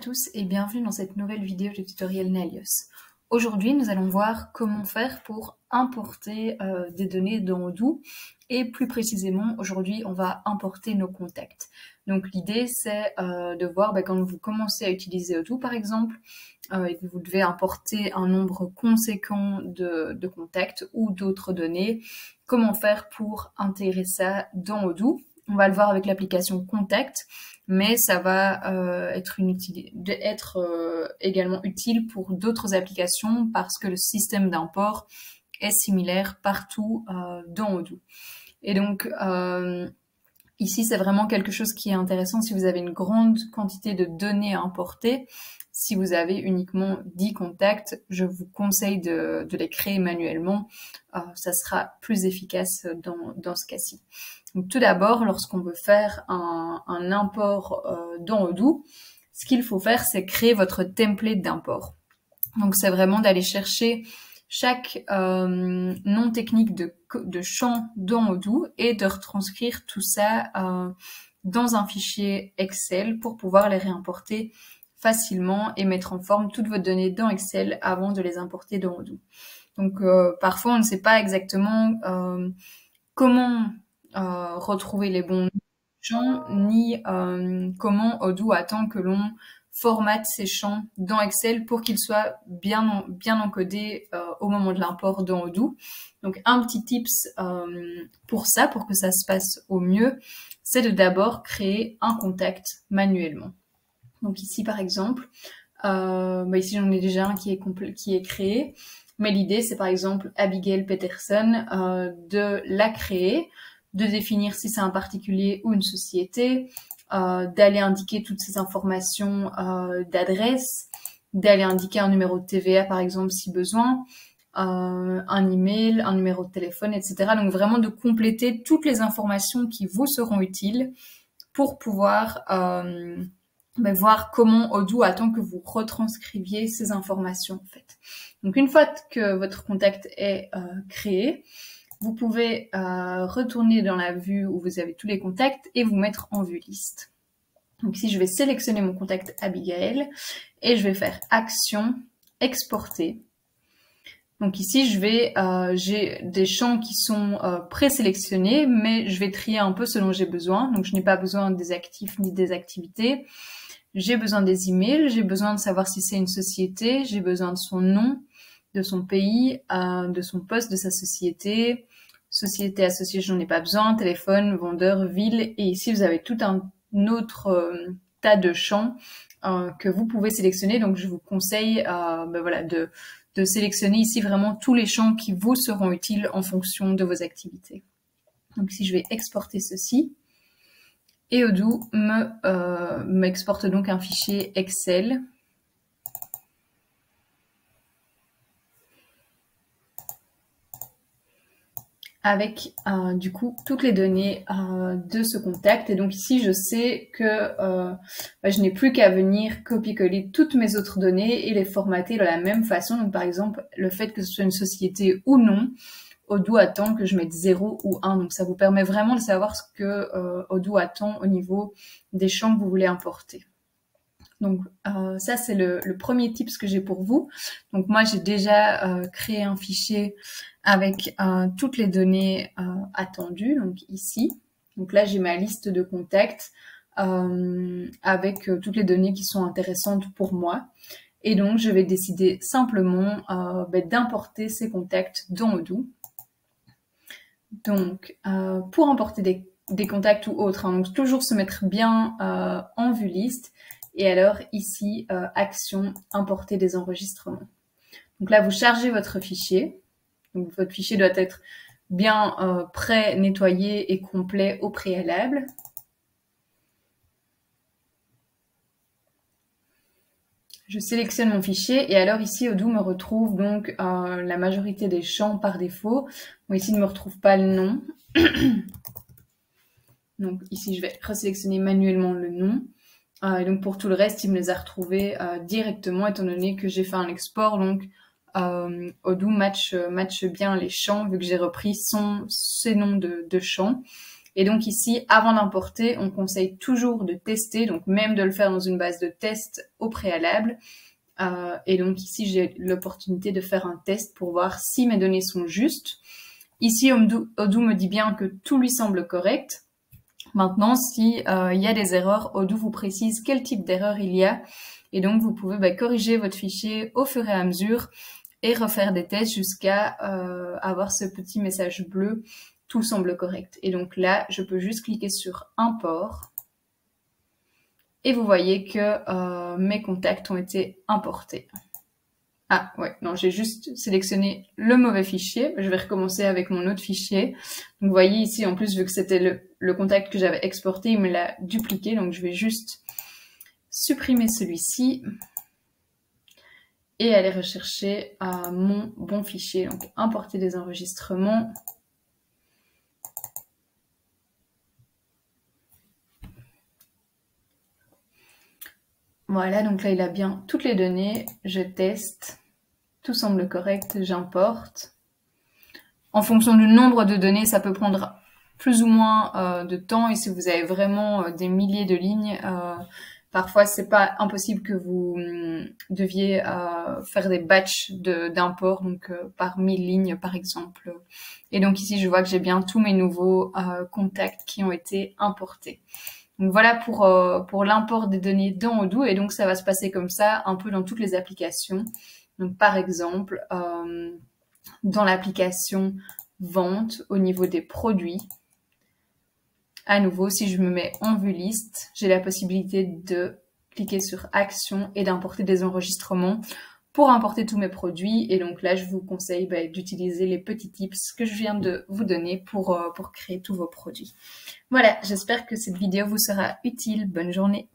À tous et bienvenue dans cette nouvelle vidéo du tutoriel Nelios. Aujourd'hui, nous allons voir comment faire pour importer des données dans Odoo et plus précisément, aujourd'hui, on va importer nos contacts. Donc l'idée, c'est de voir quand vous commencez à utiliser Odoo, par exemple, et que vous devez importer un nombre conséquent de contacts ou d'autres données, comment faire pour intégrer ça dans Odoo. On va le voir avec l'application Contact, mais ça va être également utile pour d'autres applications parce que le système d'import est similaire partout dans Odoo. Et donc, ici, c'est vraiment quelque chose qui est intéressant si vous avez une grande quantité de données à importer. Si vous avez uniquement 10 contacts, je vous conseille de les créer manuellement. Ça sera plus efficace dans ce cas-ci. Donc, tout d'abord, lorsqu'on veut faire un import dans Odoo, ce qu'il faut faire, c'est créer votre template d'import. Donc, c'est vraiment d'aller chercher chaque nom technique de champ dans Odoo et de retranscrire tout ça dans un fichier Excel pour pouvoir les réimporter facilement et mettre en forme toutes vos données dans Excel avant de les importer dans Odoo. Donc, parfois, on ne sait pas exactement comment retrouver les bons champs, ni comment Odoo attend que l'on formate ces champs dans Excel pour qu'ils soient bien encodés au moment de l'import dans Odoo. Donc un petit tips pour ça, pour que ça se passe au mieux, c'est de d'abord créer un contact manuellement. Donc ici par exemple, ici j'en ai déjà un qui est créé, mais l'idée c'est par exemple Abigail Peterson, de la créer, de définir si c'est un particulier ou une société, d'aller indiquer toutes ces informations d'adresse, d'aller indiquer un numéro de TVA par exemple si besoin, un email, un numéro de téléphone, etc. Donc vraiment de compléter toutes les informations qui vous seront utiles pour pouvoir voir comment Odoo attend que vous retranscriviez ces informations en fait. Donc une fois que votre contact est créé, vous pouvez retourner dans la vue où vous avez tous les contacts et vous mettre en vue liste. Donc ici, je vais sélectionner mon contact Abigail et je vais faire Action, Exporter. Donc ici, j'ai des champs qui sont présélectionnés, mais je vais trier un peu selon j'ai besoin. Donc je n'ai pas besoin des actifs ni des activités. J'ai besoin des emails, j'ai besoin de savoir si c'est une société, j'ai besoin de son nom, de son pays, de son poste, de sa société, société associée, j'en ai pas besoin, téléphone, vendeur, ville, et ici vous avez tout un autre tas de champs que vous pouvez sélectionner. Donc je vous conseille de sélectionner ici vraiment tous les champs qui vous seront utiles en fonction de vos activités. Donc ici je vais exporter ceci. Et Odoo m'exporte donc un fichier Excel avec du coup toutes les données de ce contact. Et donc ici, je sais que je n'ai plus qu'à venir copier-coller toutes mes autres données et les formater de la même façon. Donc par exemple, le fait que ce soit une société ou non, Odoo attend que je mette 0 ou 1. Donc ça vous permet vraiment de savoir ce que Odoo attend au niveau des champs que vous voulez importer. Donc ça c'est le premier tips que j'ai pour vous. Donc moi j'ai déjà créé un fichier avec toutes les données attendues, donc ici. Donc là j'ai ma liste de contacts avec toutes les données qui sont intéressantes pour moi. Et donc je vais décider simplement d'importer ces contacts dans Odoo. Donc pour importer des contacts ou autres, donc toujours se mettre bien en vue liste. Et alors ici, action, importer des enregistrements. Donc là, vous chargez votre fichier. Donc votre fichier doit être bien prêt, nettoyé et complet au préalable. Je sélectionne mon fichier et alors ici, Odoo me retrouve donc la majorité des champs par défaut. Bon, ici, il ne me retrouve pas le nom. Donc ici, je vais resélectionner manuellement le nom. Et donc pour tout le reste, il me les a retrouvés directement, étant donné que j'ai fait un export. Donc Odoo match bien les champs, vu que j'ai repris ses noms de champs. Et donc ici, avant d'importer, on conseille toujours de tester, donc même de le faire dans une base de test au préalable. Et donc ici, j'ai l'opportunité de faire un test pour voir si mes données sont justes. Ici, Odoo me dit bien que tout lui semble correct. Maintenant, si il y a des erreurs, Odoo vous précise quel type d'erreur il y a. Et donc, vous pouvez corriger votre fichier au fur et à mesure et refaire des tests jusqu'à avoir ce petit message bleu. Tout semble correct. Et donc là, je peux juste cliquer sur Import. Et vous voyez que mes contacts ont été importés. Ah ouais, non, j'ai juste sélectionné le mauvais fichier. Je vais recommencer avec mon autre fichier. Donc vous voyez ici, en plus, vu que c'était le contact que j'avais exporté, il me l'a dupliqué. Donc je vais juste supprimer celui-ci et aller rechercher mon bon fichier. Donc importer des enregistrements. Voilà, donc là, il a bien toutes les données. Je teste. Tout semble correct. J'importe. En fonction du nombre de données, ça peut prendre plus ou moins de temps. Et si vous avez vraiment des milliers de lignes, parfois, c'est pas impossible que vous deviez faire des batchs d'import, donc par 1000 lignes, par exemple. Et donc ici, je vois que j'ai bien tous mes nouveaux contacts qui ont été importés. Donc voilà pour l'import des données dans Odoo. Et donc ça va se passer comme ça un peu dans toutes les applications. Donc par exemple, dans l'application vente au niveau des produits, à nouveau, si je me mets en vue liste, j'ai la possibilité de cliquer sur action et d'importer des enregistrements pour importer tous mes produits. Et donc là, je vous conseille d'utiliser les petits tips que je viens de vous donner pour créer tous vos produits. Voilà, j'espère que cette vidéo vous sera utile. Bonne journée.